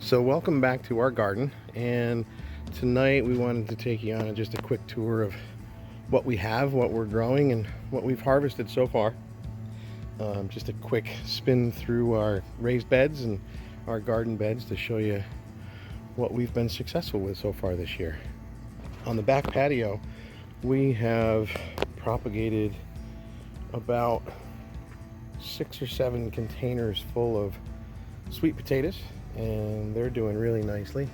So welcome back to our garden, and tonight we wanted to take you on just a quick tour of what we have, what we're growing, and what we've harvested so far. Just a quick spin through our raised beds and our garden beds to show you what we've been successful with so far this year. On the back patio, we have propagated about 6 or 7 containers full of sweet potatoes, and they're doing really nicely.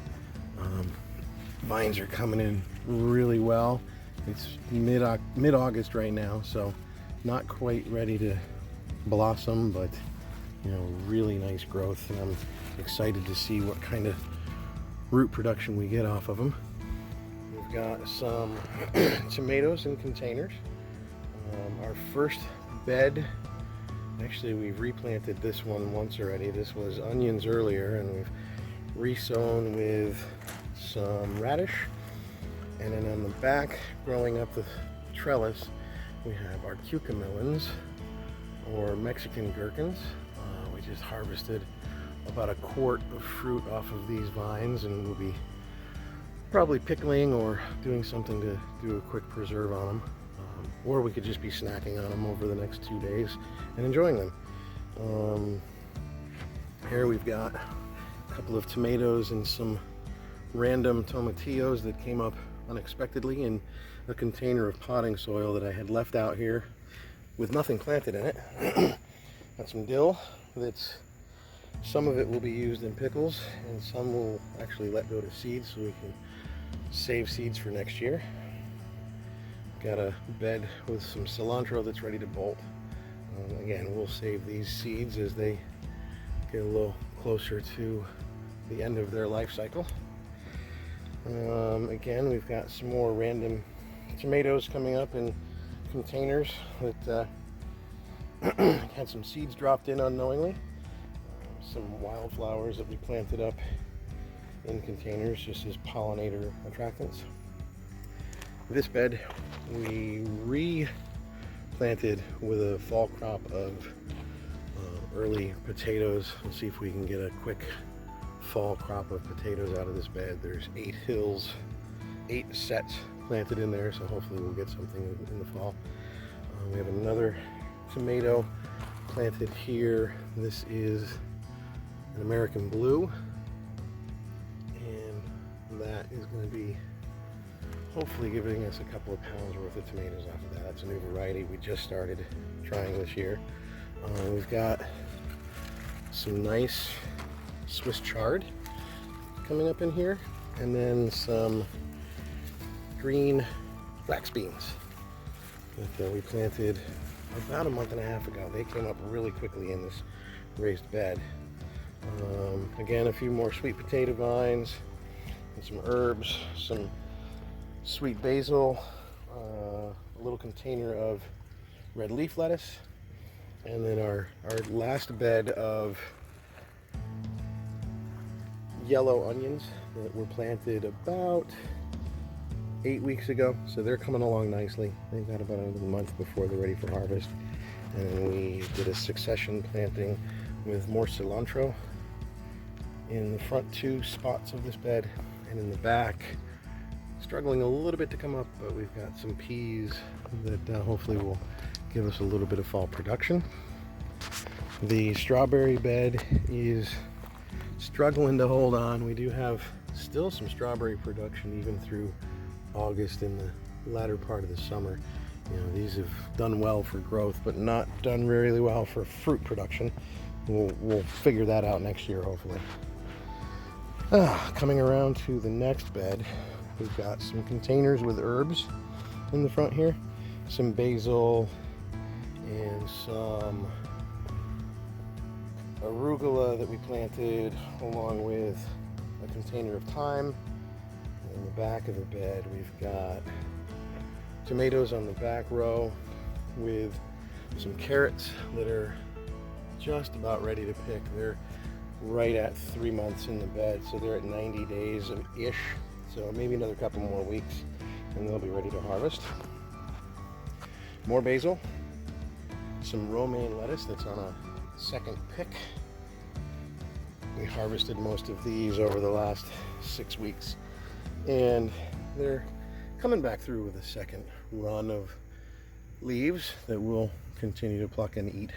Vines are coming in really well. It's mid-August right now, so not quite ready to blossom, but really nice growth, and I'm excited to see what kind of root production we get off of them. We've got some tomatoes in containers. Our first bed, actually we've replanted this one once already. This was onions earlier, and we've resown with some radish. And then on the back, growing up the trellis, we have our Kuka Melons, or Mexican gherkins. We just harvested about a quart of fruit off of these vines, and we'll be probably pickling or doing something to do a quick preserve on them. Or we could just be snacking on them over the next 2 days and enjoying them. Here we've got a couple of tomatoes and some random tomatillos that came up unexpectedly in a container of potting soil that I had left out here with nothing planted in it. Got some dill that's, some of it will be used in pickles and some will actually let go to seeds so we can save seeds for next year. Got a bed with some cilantro that's ready to bolt. Again, we'll save these seeds as they get a little closer to the end of their life cycle. Again, we've got some more random tomatoes coming up in containers that had some seeds dropped in unknowingly. Some wildflowers that we planted up in containers just as pollinator attractants. This bed we replanted with a fall crop of early potatoes. We'll see if we can get a quick fall crop of potatoes out of this bed. There's 8 sets planted in there, so hopefully we'll get something in the fall. We have another tomato planted here. This is an American Blue, and that is going to be hopefully giving us a couple of pounds worth of tomatoes off of that. That's a new variety we just started trying this year. We've got some nice Swiss chard coming up in here, and then some green flax beans that we planted about a month and a half ago. They came up really quickly in this raised bed. Again, a few more sweet potato vines and some herbs, some sweet basil, a little container of red leaf lettuce, and then our last bed of yellow onions that were planted about 8 weeks ago, so they're coming along nicely. They've got about another month before they're ready for harvest. And we did a succession planting with more cilantro in the front 2 spots of this bed, and in the back, struggling a little bit to come up, but we've got some peas that hopefully will give us a little bit of fall production. The strawberry bed is struggling to hold on. We do have still some strawberry production even through August in the latter part of the summer. These have done well for growth, but not done really well for fruit production. We'll figure that out next year, hopefully. Coming around to the next bed, we've got some containers with herbs in the front here, some basil and some arugula that we planted, along with a container of thyme. In the back of the bed, we've got tomatoes on the back row with some carrots that are just about ready to pick. They're right at 3 months in the bed, so they're at 90 days-ish. So maybe another couple more weeks and they'll be ready to harvest. More basil, some romaine lettuce that's on a second pick. We harvested most of these over the last 6 weeks, and they're coming back through with a second run of leaves that we'll continue to pluck and eat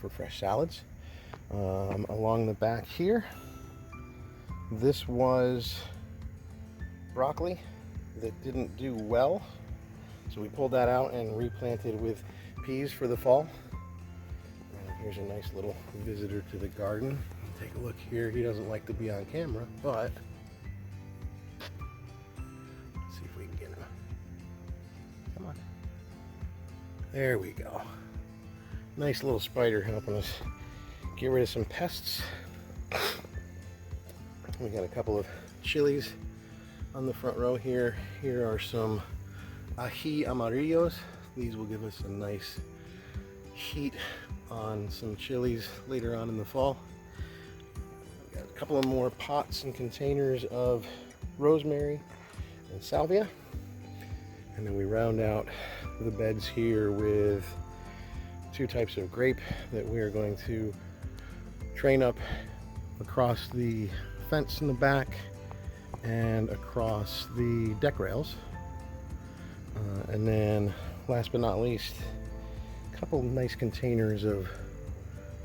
for fresh salads. Along the back here, this was broccoli that didn't do well, so we pulled that out and replanted with peas for the fall. And here's a nice little visitor to the garden. Take a look here. He doesn't like to be on camera, but let's see if we can get him. Come on. There we go. Nice little spider helping us get rid of some pests. We got a couple of chilies on the front row here. Here are some ají amarillos. These will give us a nice heat on some chilies later on in the fall. We got a couple of more pots and containers of rosemary and salvia. And then we round out the beds here with 2 types of grape that we are going to train up across the fence in the back and across the deck rails. And then last but not least, a couple nice containers of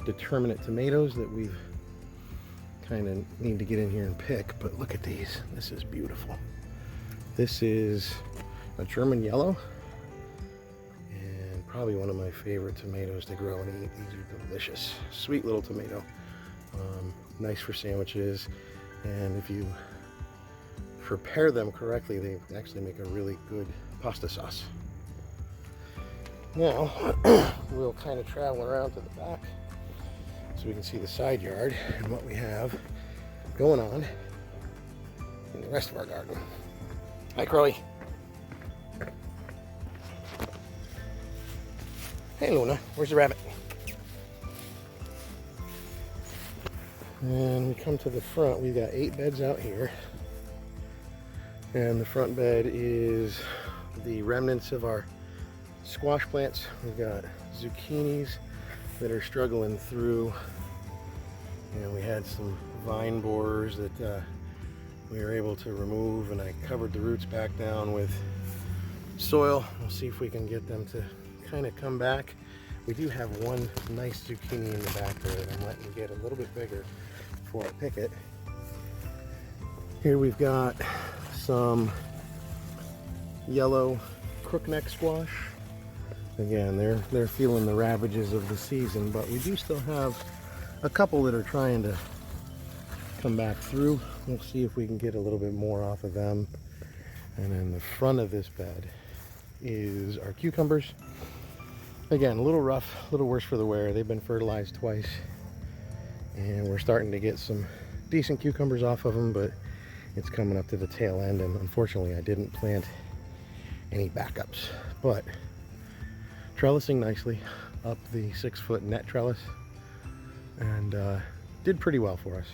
determinate tomatoes that we've kind of need to get in here and pick. But look at these. This is beautiful. This is a German yellow, and probably one of my favorite tomatoes to grow and eat. These are delicious. Sweet little tomato. Nice for sandwiches, and if you prepare them correctly, they actually make a really good pasta sauce. Now, we'll kind of travel around to the back so we can see the side yard and what we have going on in the rest of our garden. Hi, Crowley. Hey, Luna. Where's the rabbit? And we come to the front. We've got 8 beds out here. And the front bed is the remnants of our squash plants. We've got zucchinis that are struggling through. You know, we had some vine borers that we were able to remove, and I covered the roots back down with soil. We'll see if we can get them to kind of come back. We do have one nice zucchini in the back there that I'm letting get a little bit bigger before I pick it. Here we've got some yellow crookneck squash. Again, they're feeling the ravages of the season, but we do still have a couple that are trying to come back through. We'll see if we can get a little bit more off of them. And in the front of this bed is our cucumbers. Again, a little rough, a little worse for the wear. They've been fertilized twice, and we're starting to get some decent cucumbers off of them, but it's coming up to the tail end, and unfortunately I didn't plant any backups. But trellising nicely up the 6-foot net trellis, and did pretty well for us.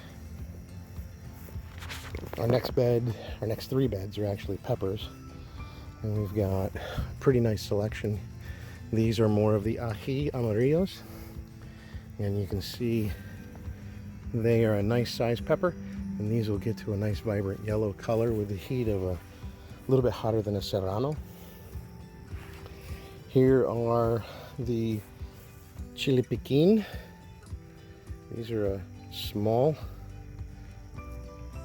Our next 3 beds are actually peppers, and we've got a pretty nice selection. These are more of the ají amarillos, and you can see they are a nice sized pepper, and these will get to a nice vibrant yellow color with the heat of a little bit hotter than a serrano. Here are the Chilipekin. These are a small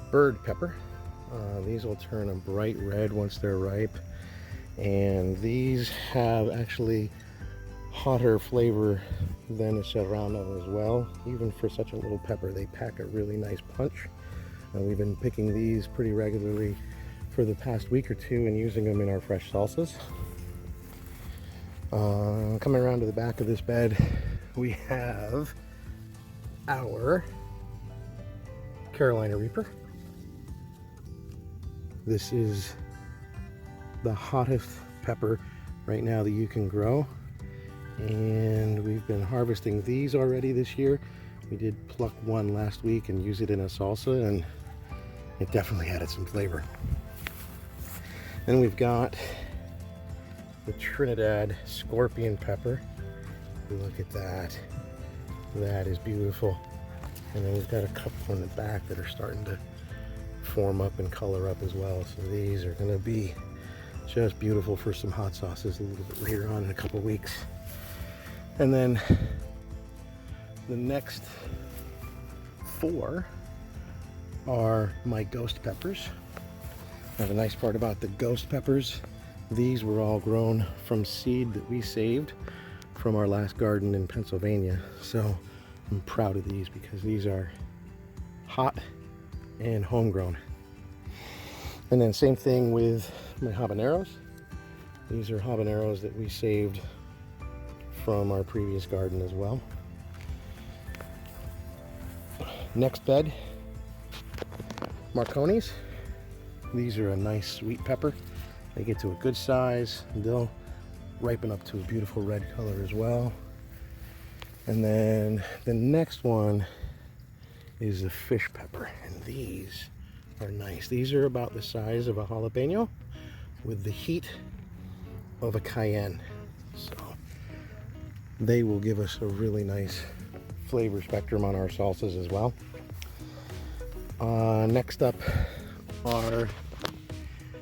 bird pepper. These will turn a bright red once they're ripe, and these have actually hotter flavor than a serrano as well. Even for such a little pepper, they pack a really nice punch. We've been picking these pretty regularly for the past week or 2 and using them in our fresh salsas. Coming around to the back of this bed, we have our Carolina Reaper. This is the hottest pepper right now that you can grow, and we've been harvesting these already this year. We did pluck one last week and use it in a salsa, and it definitely added some flavor. Then we've got the Trinidad scorpion pepper. Look at that. That is beautiful. And then we've got a couple in the back that are starting to form up and color up as well. So these are going to be just beautiful for some hot sauces a little bit later on in a couple weeks. And then the next 4 are my ghost peppers. Now the nice part about the ghost peppers, these were all grown from seed that we saved from our last garden in Pennsylvania. So I'm proud of these because these are hot and homegrown. And then same thing with my habaneros. These are habaneros that we saved from our previous garden as well. Next bed, Marconis. These are a nice sweet pepper. They get to a good size. They'll ripen up to a beautiful red color as well. And then the next one is a fish pepper, and these are nice. These are about the size of a jalapeno with the heat of a cayenne. So they will give us a really nice flavor spectrum on our salsas as well. Next up are,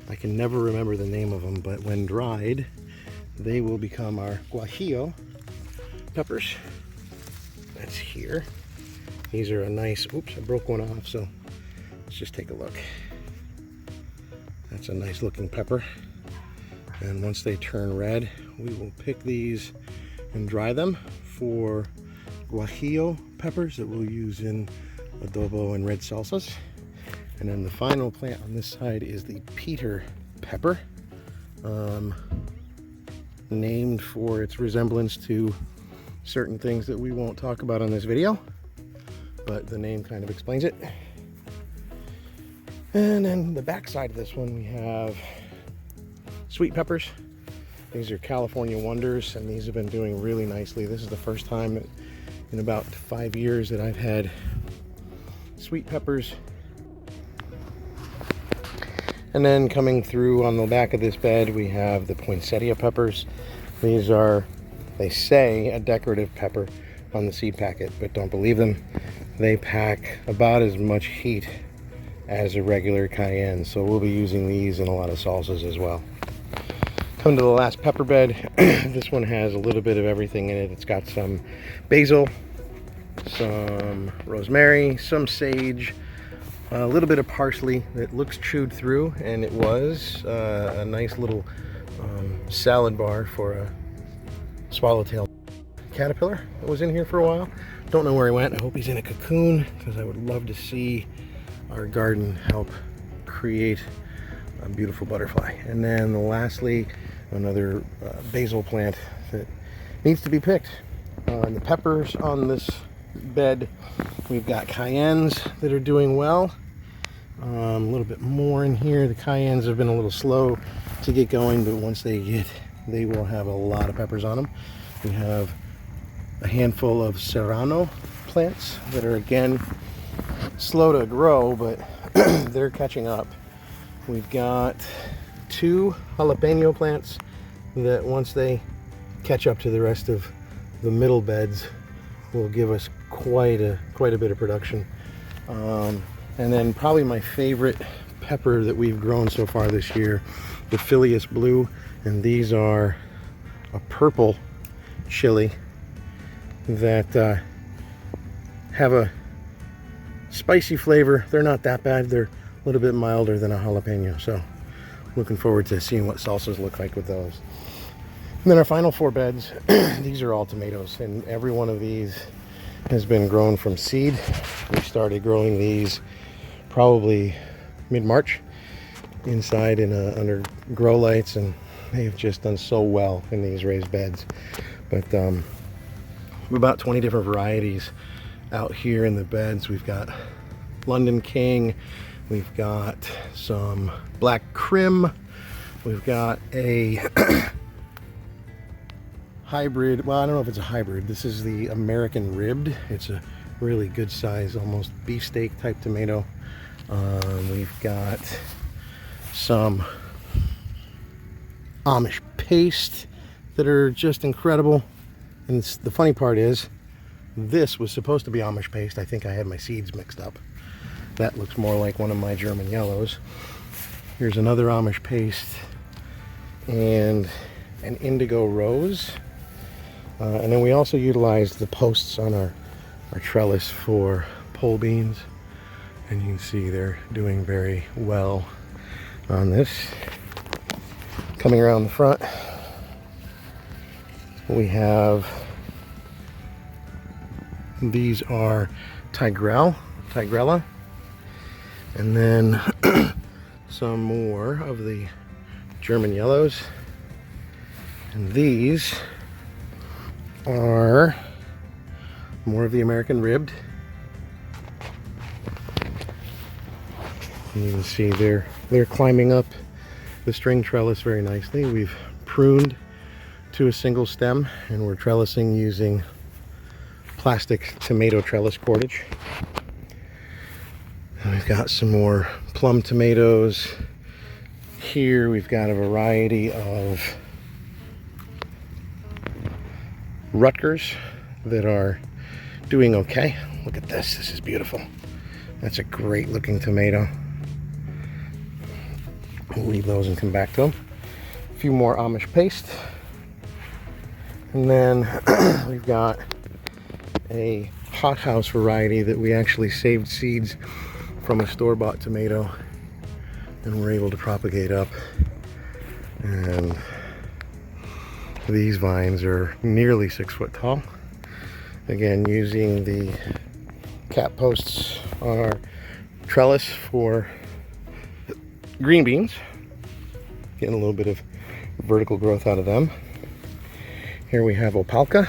I can never remember the name of them, but when dried, they will become our Guajillo Peppers. That's here. These are a nice, oops, I broke one off, so let's just take a look. That's a nice looking pepper. And once they turn red, we will pick these and dry them for Guajillo peppers that we'll use in adobo and red salsas. And then the final plant on this side is the Peter pepper, named for its resemblance to certain things that we won't talk about on this video, but the name kind of explains it. And then the back side of this one, we have sweet peppers. These are California Wonders, and these have been doing really nicely. This is the first time in about 5 years that I've had sweet peppers. And then coming through on the back of this bed, we have the Poinsettia Peppers. These are, they say, a decorative pepper on the seed packet, but don't believe them. They pack about as much heat as a regular cayenne, so we'll be using these in a lot of salsas as well. Come to the last pepper bed. This one has a little bit of everything in it. It's got some basil, some rosemary, some sage, a little bit of parsley that looks chewed through, and it was a nice little salad bar for a swallowtail caterpillar that was in here for a while. Don't know where he went. I hope he's in a cocoon, because I would love to see our garden help create a beautiful butterfly. And then lastly, another basil plant that needs to be picked. The peppers on this bed, we've got cayennes that are doing well. A little bit more in here. The cayennes have been a little slow to get going, but once they will have a lot of peppers on them. We have a handful of serrano plants that are, again, slow to grow, but they're catching up. We've got 2 jalapeno plants that, once they catch up to the rest of the middle beds, will give us quite a bit of production. And then probably my favorite pepper that we've grown so far this year, the Phileas Blue, and these are a purple chili that have a spicy flavor. They're not that bad. They're a little bit milder than a jalapeno, so looking forward to seeing what salsas look like with those. And then our final 4 beds, these are all tomatoes, and every one of these has been grown from seed. We started growing these probably mid-March inside in under grow lights, and they've just done so well in these raised beds. But about 20 different varieties out here in the beds. We've got London King, we've got some Black Crim, we've got a hybrid, well, I don't know if it's a hybrid. This is the American Ribbed. It's a really good size, almost beefsteak type tomato. We've got some Amish paste that are just incredible. And the funny part is, This was supposed to be Amish paste. I think I had my seeds mixed up. That looks more like one of my German yellows. Here's another Amish paste and an indigo rose. And then we also utilized the posts on our trellis for pole beans. And you can see they're doing very well on this. Coming around the front, we have, these are Tigrella, and then some more of the German yellows, and these are more of the American ribbed. And you can see they're climbing up the string trellis very nicely. We've pruned to a single stem, and we're trellising using plastic tomato trellis cordage. And we've got some more plum tomatoes. Here we've got a variety of Rutgers that are doing okay. Look at this, this is beautiful. That's a great looking tomato. We'll leave those and come back to them. A few more Amish paste. And then we've got a hothouse variety that we actually saved seeds from a store-bought tomato and we're able to propagate up. And these vines are nearly 6 foot tall. Again, using the cap posts on our trellis for green beans. Getting a little bit of vertical growth out of them. Here we have Opalka.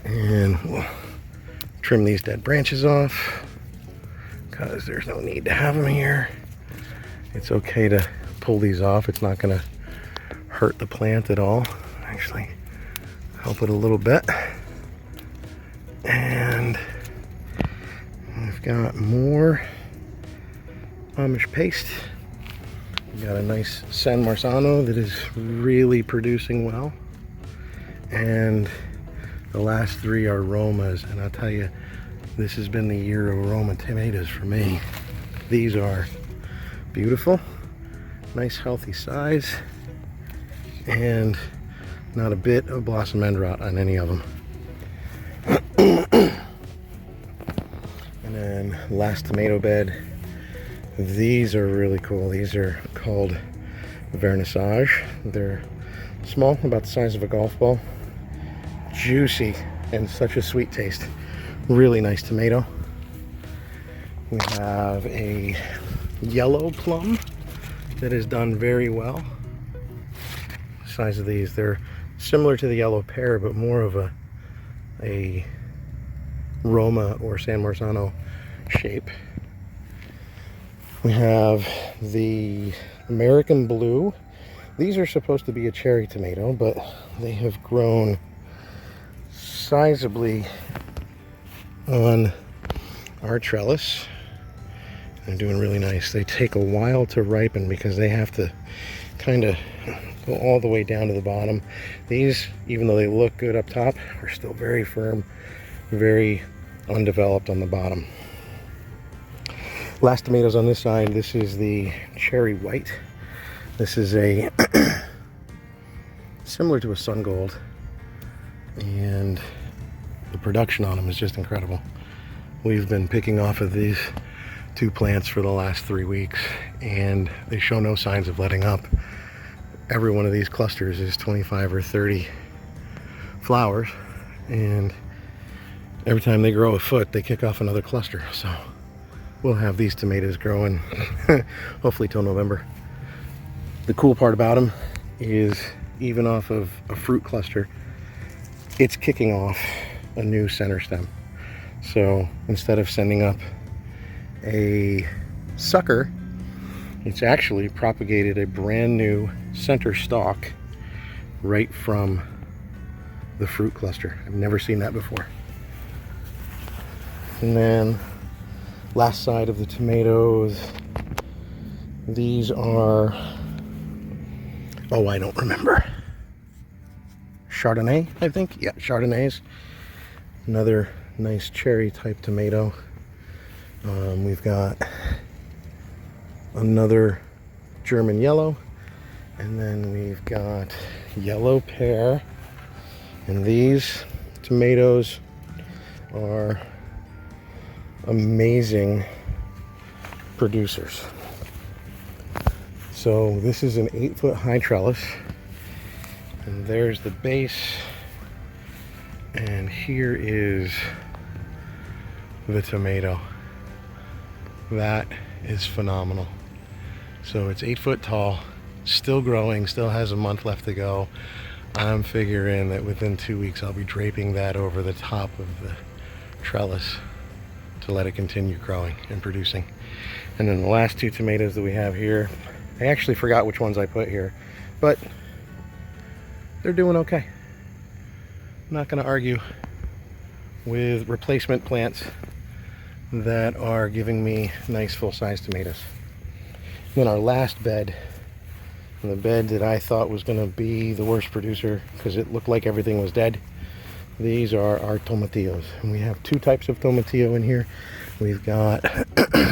And we'll trim these dead branches off because there's no need to have them here. It's okay to pull these off. It's not going to hurt the plant at all. Actually, help it a little bit. And we've got more Amish paste. We've got a nice San Marzano that is really producing well. And the last 3 are Romas, and I'll tell you, this has been the year of Roma tomatoes for me. These are beautiful, nice healthy size, and not a bit of blossom end rot on any of them. And then last tomato bed, these are really cool. These are called Vernissage. They're small, about the size of a golf ball. Juicy and such a sweet taste. Really nice tomato. We have a yellow plum that has done very well. The size of these, they're similar to the yellow pear, but more of a Roma or San Marzano shape. We have the American blue. These are supposed to be a cherry tomato, but they have grown sizably on our trellis. They're doing really nice. They take a while to ripen because they have to kind of go all the way down to the bottom. These, even though they look good up top, are still very firm, very undeveloped on the bottom. Last tomatoes on this side, this is the cherry white. This is a similar to a sun gold, and the production on them is just incredible. We've been picking off of these 2 plants for the last 3 weeks, and they show no signs of letting up. Every one of these clusters is 25 or 30 flowers, and every time they grow a foot, they kick off another cluster. So we'll have these tomatoes growing hopefully till November. The cool part about them is, even off of a fruit cluster, it's kicking off a new center stem. So instead of sending up a sucker, it's actually propagated a brand new center stalk right from the fruit cluster. I've never seen that before. And then last side of the tomatoes, these are, oh, I don't remember. Chardonnay, I think. Yeah, Chardonnays. Another nice cherry type tomato. We've got another German yellow, and then we've got yellow pear. And these tomatoes are amazing producers. So this is an 8-foot high trellis, and there's the base, and here is the tomato. That is phenomenal. So it's 8 foot tall, still growing, still has a month left to go. I'm figuring that within 2 weeks I'll be draping that over the top of the trellis to let it continue growing and producing. And then the last 2 tomatoes that we have here, I actually forgot which ones I put here, but they're doing okay. I'm not going to argue with replacement plants that are giving me nice full-size tomatoes. Then our last bed, the bed that I thought was going to be the worst producer because it looked like everything was dead. These are our tomatillos, and we have 2 types of tomatillo in here. We've got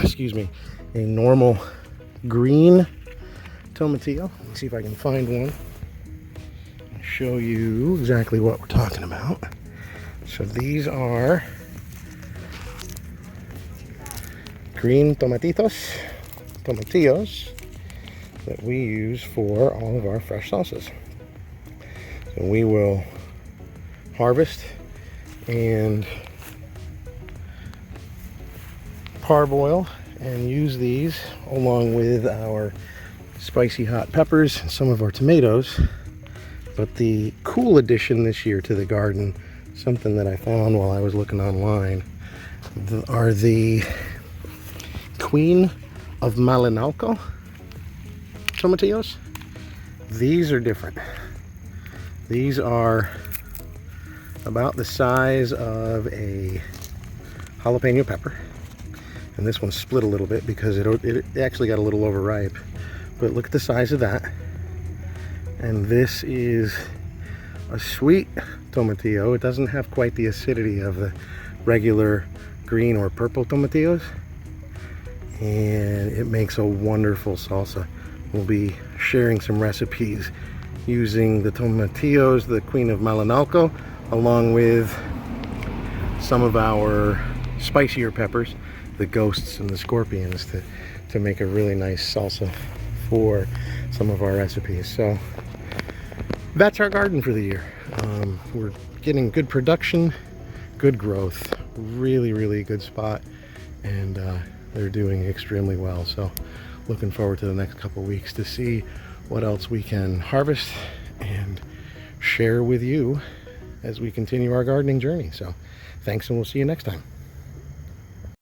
excuse me, a normal green tomatillo. Let's see if I can find one and show you exactly what we're talking about. So these are green tomatillos that we use for all of our fresh sauces. So we will harvest and parboil and use these along with our spicy hot peppers and some of our tomatoes. But the cool addition this year to the garden, something that I found while I was looking online, are the Queen of Malinoko tomatillos. These are different. These are about the size of a jalapeno pepper, and this one's split a little bit because it actually got a little overripe. But look at the size of that. And this is a sweet tomatillo. It doesn't have quite the acidity of the regular green or purple tomatillos, and it makes a wonderful salsa. We'll be sharing some recipes using the tomatillos, the Queen of Malinoko, along with some of our spicier peppers, the ghosts and the scorpions, to make a really nice salsa for some of our recipes. So that's our garden for the year. We're getting good production, good growth, really good spot, and they're doing extremely well. So looking forward to the next couple weeks to see what else we can harvest and share with you as we continue our gardening journey. So thanks, and we'll see you next time.